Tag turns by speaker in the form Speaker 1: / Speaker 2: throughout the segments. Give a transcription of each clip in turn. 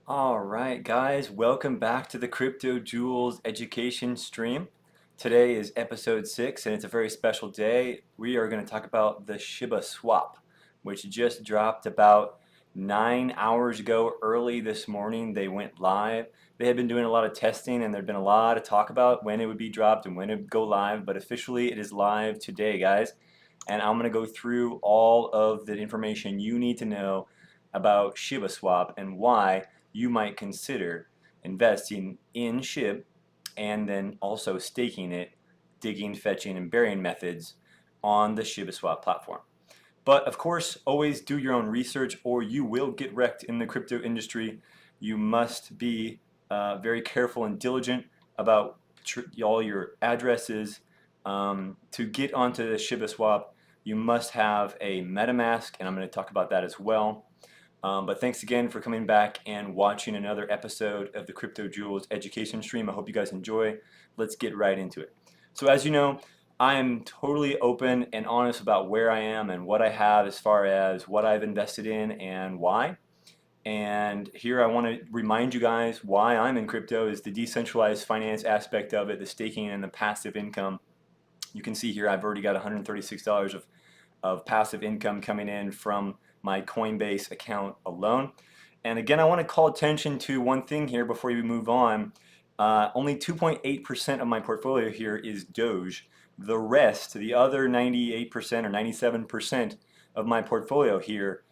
Speaker 1: All right, guys, welcome back to the Crypto Jewels education stream. Today is episode 6, and it's a very special day. We are going to talk about the Shiba Swap, which just dropped about 9 hours ago. Early this morning, they went live. They had been doing a lot of testing, and there'd been a lot of talk about when it would be dropped and when it would go live, but officially it is live today, guys. And I'm going to go through all of the information you need to know about Shiba Swap and why you might consider investing in Shib and then also staking it, digging, fetching, and burying methods on the Shiba Swap platform. But of course, always do your own research or you will get wrecked in the crypto industry. You must be very careful and diligent about all your addresses. To get onto the Shiba Swap, you must have a Metamask, and I'm going to talk about that as well. But thanks again for coming back and watching another episode of the Crypto Jewels education stream. I hope you guys enjoy. Let's get right into it. So as you know, I am totally open and honest about where I am and what I have as far as what I've invested in and why. And here I want to remind you guys why I'm in crypto is the decentralized finance aspect of it, the staking and the passive income. You can see here I've already got $136 of passive income coming in from my Coinbase account alone. And again, I want to call attention to one thing here before we move on. Only 2.8% of my portfolio here is Doge. The rest, the other 98% or 97% of my portfolio here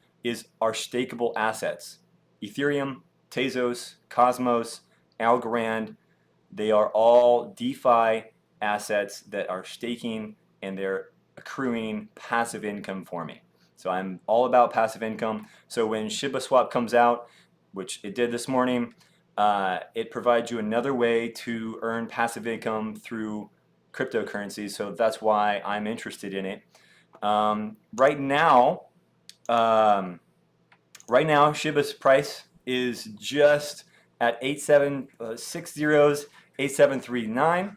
Speaker 1: are stakeable assets. Ethereum, Tezos, Cosmos, Algorand, they are all DeFi assets that are staking and they're accruing passive income for me. So I'm all about passive income. So when Shiba Swap comes out, which it did this morning, it provides you another way to earn passive income through cryptocurrencies. So that's why I'm interested in it. Right now, Shiba's price is just at 8739,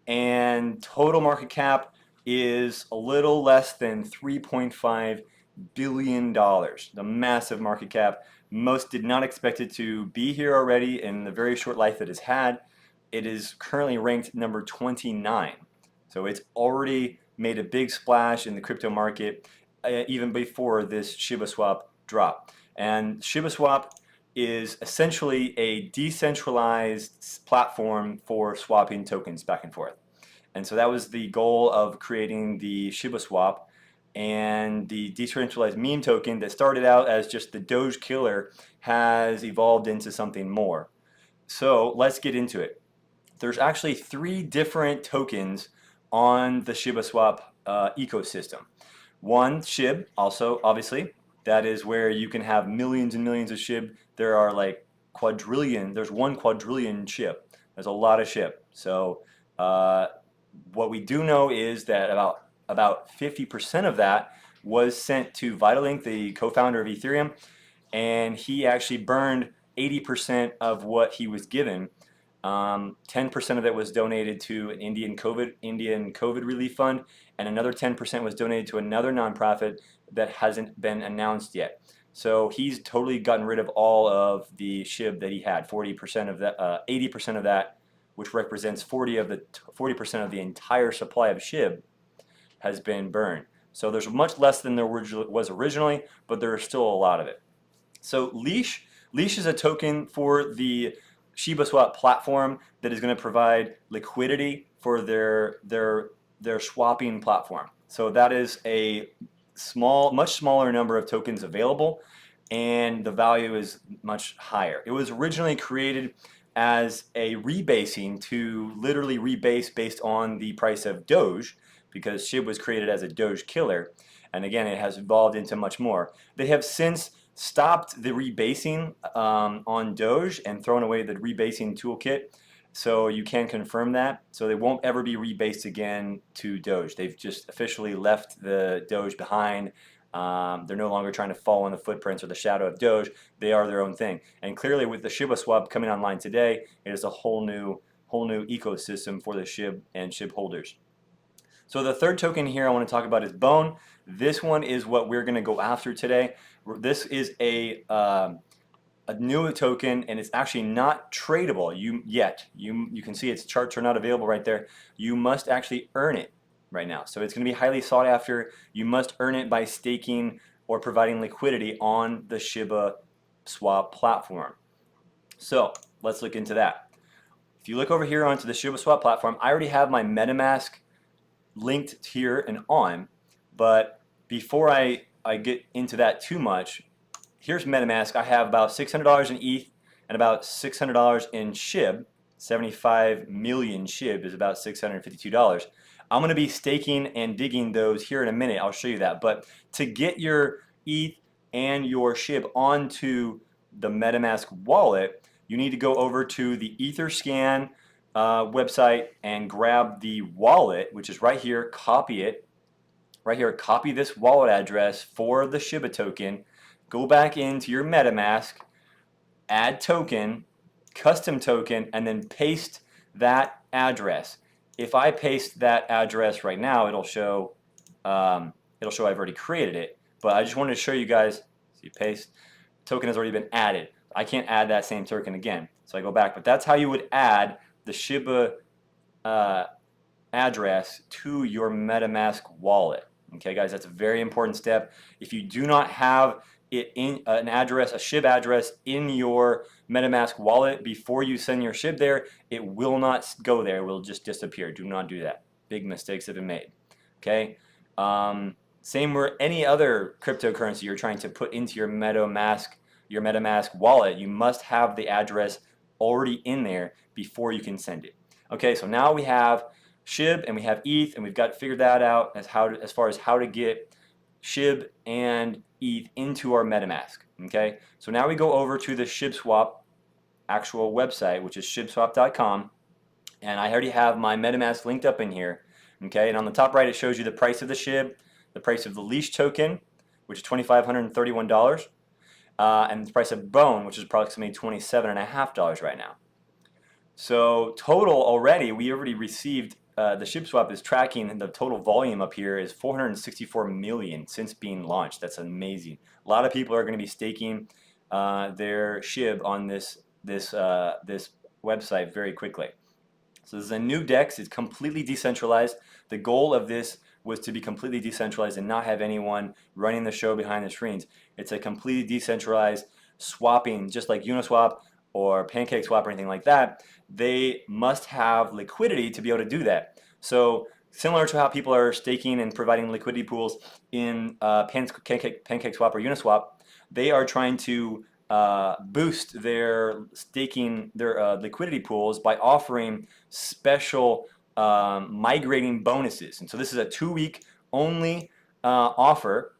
Speaker 1: and total market cap is a little less than $3.5 billion. The massive market cap. Most did not expect it to be here already in the very short life it has had. It is currently ranked number 29. So it's already made a big splash in the crypto market even before this Shiba Swap drop. And Shiba Swap is essentially a decentralized platform for swapping tokens back and forth. And so that was the goal of creating the Shiba Swap, and the decentralized meme token that started out as just the Doge killer has evolved into something more. So let's get into it. There's actually 3 different tokens on the Shiba Swap ecosystem. One, Shib, also obviously, that is where you can have millions and millions of Shib. There are like there's 1 quadrillion Shib. There's a lot of Shib. So what we do know is that about 50% of that was sent to Vitalik, the co-founder of Ethereum, and he actually burned 80% of what he was given. 10% of it was donated to an Indian COVID relief fund, and another 10% was donated to another nonprofit that hasn't been announced yet. So he's totally gotten rid of all of the SHIB that he had. 40% of that, 80% of that, which represents 40% of the entire supply of SHIB, has been burned. So there's much less than there was originally, but there is still a lot of it. So Leash is a token for the Shiba Swap platform that is going to provide liquidity for their swapping platform. So that is a much smaller number of tokens available, and the value is much higher. It was originally created as a rebasing to literally rebase based on the price of Doge, because Shib was created as a Doge killer, and again it has evolved into much more. They have since stopped the rebasing on Doge and thrown away the rebasing toolkit, so you can confirm that. So they won't ever be rebased again to Doge. They've just officially left the Doge behind. They're no longer trying to follow in the footprints or the shadow of Doge. They are their own thing. And clearly with the Shiba Swap coming online today, it is a whole new ecosystem for the Shib and Shib holders. So the third token here I want to talk about is Bone. This one is what we're going to go after today. This is a a new token, and it's actually not tradable yet. You can see its charts are not available right there. You must actually earn it right now. So it's going to be highly sought after. You must earn it by staking or providing liquidity on the Shiba Swap platform. So let's look into that. If you look over here onto the Shiba Swap platform, I already have my MetaMask linked here and on, but before I get into that too much, here's MetaMask. I have about $600 in ETH and about $600 in Shib. 75 million Shib is about $652. I'm going to be staking and digging those here in a minute. I'll show you that. But to get your ETH and your Shib onto the MetaMask wallet, you need to go over to the Etherscan website and grab the wallet, which is right here. Copy it. Right here, copy this wallet address for the Shiba token. Go back into your MetaMask, add token, custom token, and then paste that address. If I paste that address right now, it'll show I've already created it. But I just wanted to show you guys. See, paste token has already been added. I can't add that same token again, so I go back. But that's how you would add the Shiba address to your MetaMask wallet. Okay, guys, that's a very important step. If you do not have it in an address, a Shib address in your MetaMask wallet before you send your Shib there, it will not go there. It will just disappear. Do not do that. Big mistakes have been made. Okay. Same with any other cryptocurrency you're trying to put into your MetaMask wallet. You must have the address already in there before you can send it. Okay, so now we have Shib and we have ETH, and we've got figured that out as far as how to get Shib and ETH into our MetaMask. Okay, so now we go over to the ShibSwap actual website, which is shibswap.com, and I already have my MetaMask linked up in here. Okay, and on the top right it shows you the price of the Shib, the price of the Leash token, which is $2,531, and the price of Bone, which is approximately $27.50 right now. So total already, we already received, the ShibSwap is tracking, and the total volume up here is 464 million since being launched. That's amazing. A lot of people are going to be staking their Shib on this website very quickly. So this is a new DEX. It's completely decentralized. The goal of this was to be completely decentralized and not have anyone running the show behind the screens. It's a completely decentralized swapping, just like Uniswap or PancakeSwap or anything like that. They must have liquidity to be able to do that. So similar to how people are staking and providing liquidity pools in PancakeSwap or Uniswap, they are trying to boost their staking, their liquidity pools by offering special migrating bonuses. And so this is a 2-week only offer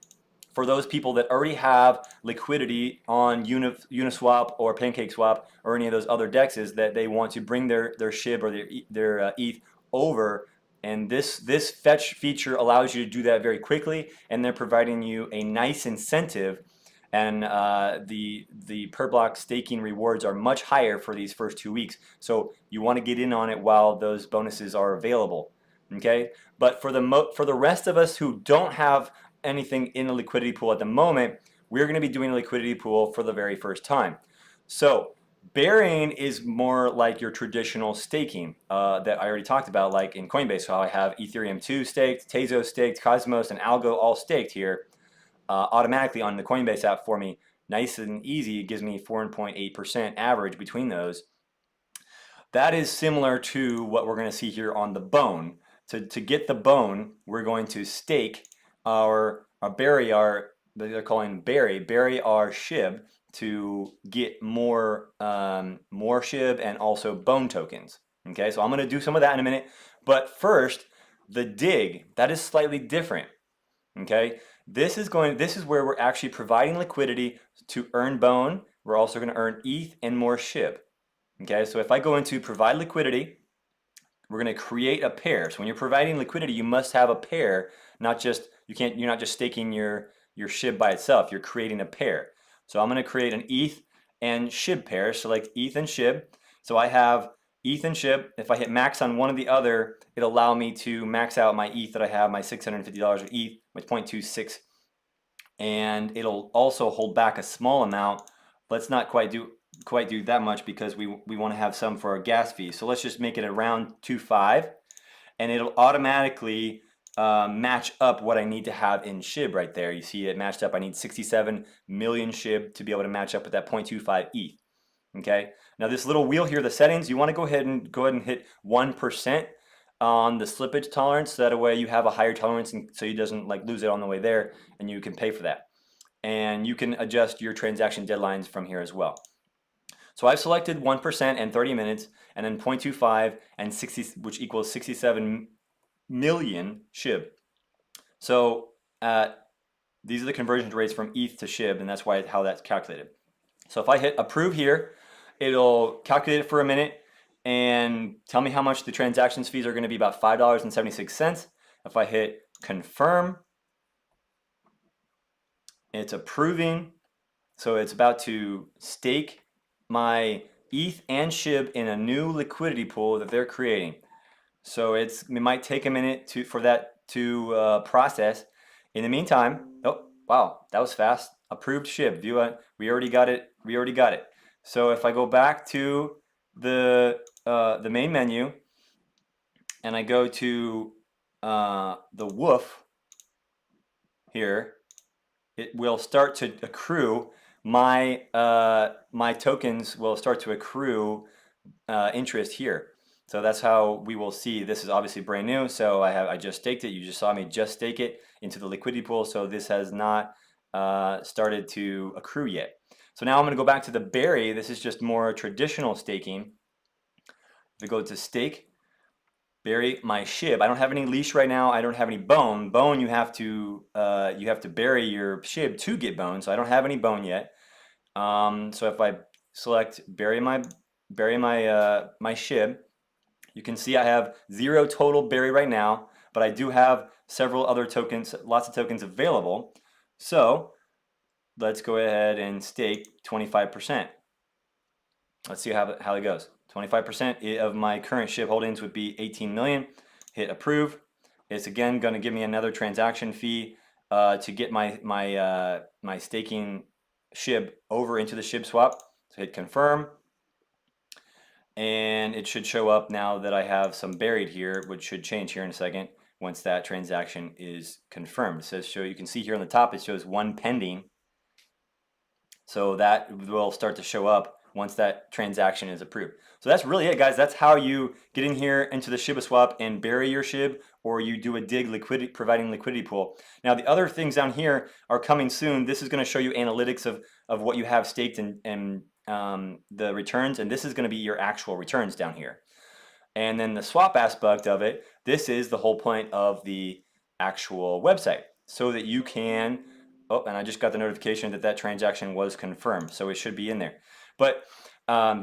Speaker 1: for those people that already have liquidity on Uniswap or PancakeSwap or any of those other DEXs that they want to bring their Shib or their ETH over. And this fetch feature allows you to do that very quickly, and they're providing you a nice incentive. And the per block staking rewards are much higher for these first 2 weeks. So you want to get in on it while those bonuses are available. Okay, but for the rest of us who don't have anything in a liquidity pool at the moment, we're going to be doing a liquidity pool for the very first time. So bearing is more like your traditional staking that I already talked about, like in Coinbase. So I have Ethereum 2 staked, Tezos staked, Cosmos, and Algo all staked here automatically on the Coinbase app for me. Nice and easy. It gives me 4.8% average between those. That is similar to what we're going to see here on the Bone. To get the Bone, we're going to stake bury our Shib to get more Shib and also Bone tokens. Okay, so I'm going to do some of that in a minute, but first, the dig, that is slightly different. Okay, this is where we're actually providing liquidity to earn Bone. We're also going to earn ETH and more Shib. Okay, so if I go into provide liquidity, we're going to create a pair. So when you're providing liquidity, you must have a pair, you're not just staking your Shib by itself, you're creating a pair. So I'm going to create an ETH and Shib pair, select ETH and Shib. So I have ETH and Shib. If I hit max on one or the other, it'll allow me to max out my ETH that I have, my $650 of ETH with 0.26. And it'll also hold back a small amount, let's not quite do that much because we want to have some for our gas fee. So let's just make it around 2.5, and it'll automatically match up what I need to have in Shib right there. You see it matched up. I need 67 million Shib to be able to match up with that 0.25 ETH. Okay. Now this little wheel here, the settings, you want to go ahead and hit 1% on the slippage tolerance. So that way you have a higher tolerance, and so you doesn't like lose it on the way there, and you can pay for that. And you can adjust your transaction deadlines from here as well. So I've selected 1% and 30 minutes, and then 0.25 and 60, which equals 67 million Shib. So these are the conversion rates from ETH to Shib, and that's how that's calculated. So if I hit approve here, it'll calculate it for a minute and tell me how much the transactions fees are going to be, about $5.76. If I hit confirm, it's approving. So it's about to stake my ETH and Shib in a new liquidity pool that they're creating. So it might take a minute for that to process. In the meantime, oh wow, that was fast. Approved Shib. View it. We already got it. We already got it. So if I go back to the main menu and I go to the woof here, it will start to accrue. My tokens will start to accrue interest here. So that's how we will see. This is obviously brand new. So I just staked it. You just saw me just stake it into the liquidity pool. So this has not started to accrue yet. So now I'm going to go back to the bury. This is just more traditional staking. If we go to stake, bury my Shib. I don't have any leash right now. I don't have any bone. Bone, you have to bury your Shib to get bone. So I don't have any bone yet. So if I select bury my Shib, you can see I have 0 total bury right now, but I do have several other tokens, lots of tokens available. So let's go ahead and stake 25%. Let's see how it goes. 25% of my current Shib holdings would be 18 million. Hit approve. It's again going to give me another transaction fee to get my staking Shib over into the Shib swap. So hit confirm. And it should show up now that I have some buried here, which should change here in a second once that transaction is confirmed. It says you can see here on the top, it shows 1 pending. So that will start to show up once that transaction is approved. So that's really it, guys. That's how you get in here into the Shiba swap and bury your Shib, or you do a dig liquidity, providing liquidity pool. Now the other things down here are coming soon. This is going to show you analytics of what you have staked and the returns, and this is going to be your actual returns down here. And then the swap aspect of it, this is the whole point of the actual website, so that you can, oh, and I just got the notification that that transaction was confirmed, so it should be in there. But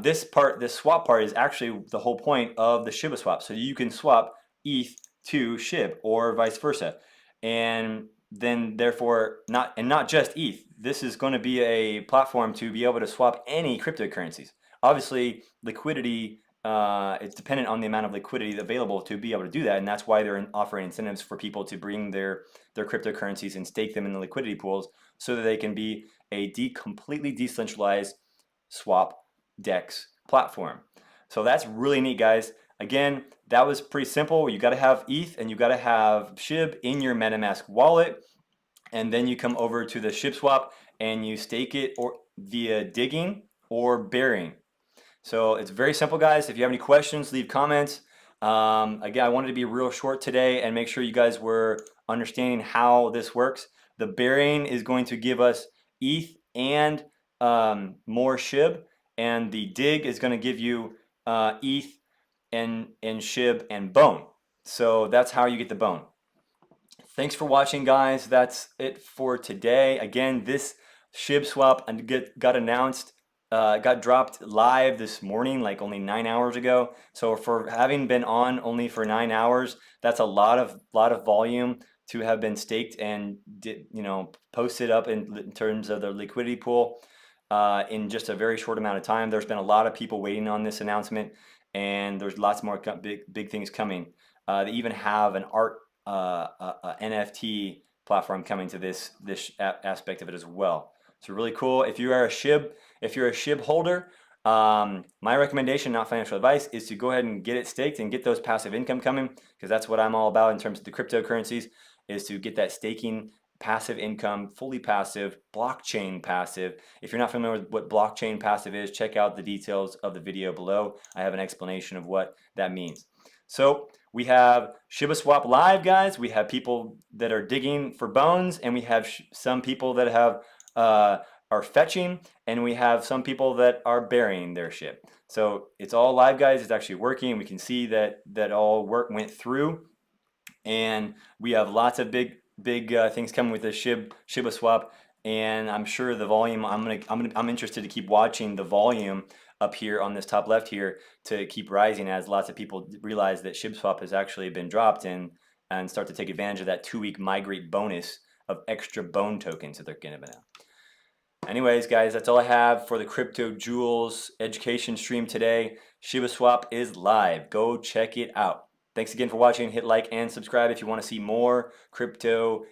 Speaker 1: this swap part is actually the whole point of the Shiba swap. So you can swap ETH to Shib or vice versa. And then therefore, not just ETH, this is going to be a platform to be able to swap any cryptocurrencies. Obviously, liquidity, it's dependent on the amount of liquidity available to be able to do that, and that's why they're offering incentives for people to bring their cryptocurrencies and stake them in the liquidity pools so that they can be a completely decentralized swap DEX platform. So that's really neat, guys. Again, that was pretty simple. You got to have ETH and you got to have Shib in your MetaMask wallet, and then you come over to the Shib swap and you stake it or via digging or burying. So it's very simple, guys. If you have any questions, leave comments. Again, I wanted to be real short today and make sure you guys were understanding how this works. The burying is going to give us ETH and more Shib, and the dig is going to give you ETH and Shib and bone. So that's how you get the bone. Thanks for watching, guys. That's it for today. Again, this Shib swap got announced, got dropped live this morning, like only 9 hours ago. So for having been on only for 9 hours, that's a lot of volume to have been staked and posted up in terms of the liquidity pool in just a very short amount of time. There's been a lot of people waiting on this announcement, and there's lots more big things coming. They even have an art NFT platform coming to this aspect of it as well. So really cool. If you're a Shib holder, my recommendation, not financial advice, is to go ahead and get it staked and get those passive income coming, because that's what I'm all about in terms of the cryptocurrencies, is to get that staking passive income, fully passive, blockchain passive. If you're not familiar with what blockchain passive is, check out the details of the video below. I have an explanation of what that means. So we have Shiba Swap live, guys. We have people that are digging for bones, and we have some people that have are fetching, and we have some people that are burying their Shib. So it's all live, guys. It's actually working. We can see that all work went through, and we have lots of big things coming with the Shiba Swap. And I'm sure the volume. I'm interested to keep watching the volume up here on this top left here to keep rising as lots of people realize that Shiba Swap has actually been dropped and start to take advantage of that 2-week migrate bonus of extra bone tokens that they're giving out. Anyways, guys, that's all I have for the Crypto Jewels education stream today. Shiba Swap is live. Go check it out. Thanks again for watching. Hit like and subscribe if you want to see more crypto